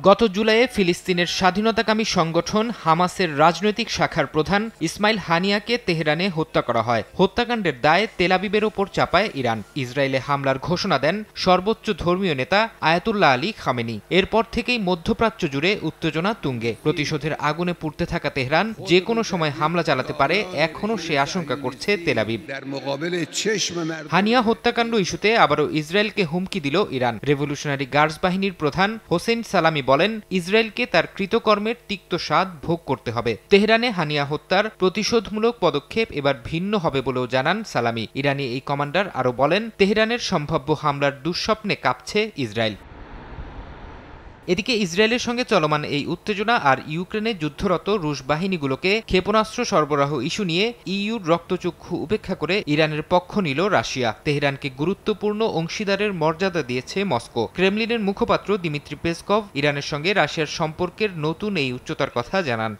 গত জুলাইয়ে ফিলিস্তিনের স্বাধীনতাকামী সংগঠন হামাসের রাজনৈতিক শাখার প্রধান ইসমাইল হানিয়াকে তেহরানে হত্যা করা হয়। হত্যাকাণ্ডের দায় তেল আবিবের ওপর চাপায় ইরান। ইসরায়েলে হামলার ঘোষণা দেন সর্বোচ্চ ধর্মীয় নেতা আয়াতুল্লাহ আলী খামেনি। এরপর থেকেই মধ্যপ্রাচ্য জুড়ে উত্তেজনা তুঙ্গে। প্রতিশোধের আগুনে পুড়তে থাকা তেহরান যে কোনো সময় হামলা চালাতে পারে, এখনও সে আশঙ্কা করছে তেল আবিব। হানিয়া হত্যাকাণ্ড ইস্যুতে আবারও ইসরায়েলকে হুমকি দিল ইরান। রেভলিউশনারি গার্ডস বাহিনীর প্রধান হোসেন সালামি বলেন, ইসরায়েলকে তার কৃতকর্মের তিক্ত স্বাদ ভোগ করতে হবে। তেহরানে হানিয়া হত্যার প্রতিশোধমূলক পদক্ষেপ এবার ভিন্ন হবে বলেও জানান সালামি। ইরানি এই কমান্ডার আরও বলেন, তেহরানের সম্ভাব্য হামলার দুঃস্বপ্নে কাঁপছে ইসরায়েল। এদিকে ইসরায়েলের সঙ্গে চলমান এই উত্তেজনা আর ইউক্রেনে যুদ্ধরত রুশ বাহিনীগুলোকে ক্ষেপণাস্ত্র সরবরাহ ইস্যু নিয়ে ইইউর রক্তচক্ষু উপেক্ষা করে ইরানের পক্ষ নিল রাশিয়া। তেহরানকে গুরুত্বপূর্ণ অংশীদারের মর্যাদা দিয়েছে মস্কো। ক্রেমলিনের মুখপাত্র দিমিত্রি পেসকভ ইরানের সঙ্গে রাশিয়ার সম্পর্কের নতুন এই উচ্চতার কথা জানান।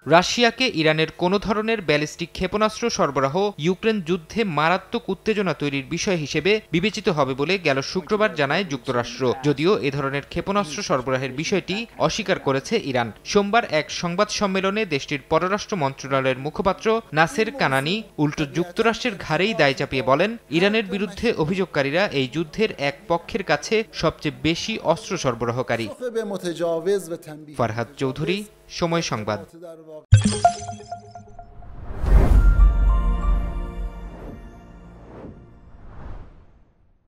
রাশিয়াকে ইরানের কোনো ধরনের ব্যালিস্টিক ক্ষেপণাস্ত্র সরবরাহ ইউক্রেন যুদ্ধে মারাত্মক উত্তেজনা তৈরির বিষয় হিসেবে বিবেচিত হবে বলে গেল শুক্রবার জানায় যুক্তরাষ্ট্র। যদিও এ ধরনের ক্ষেপণাস্ত্র সরবরাহের বিষয়টি অস্বীকার করেছে ইরান। সোমবার এক সংবাদ সম্মেলনে দেশটির পররাষ্ট্র মন্ত্রণালয়ের মুখপাত্র নাসের কানানি উল্টো যুক্তরাষ্ট্রের ঘাড়েই দায় চাপিয়ে বলেন, ইরানের বিরুদ্ধে অভিযোগকারীরা এই যুদ্ধের এক পক্ষের কাছে সবচেয়ে বেশি অস্ত্র সরবরাহকারী। ফারহাদ চৌধুরী, সময় সংবাদ।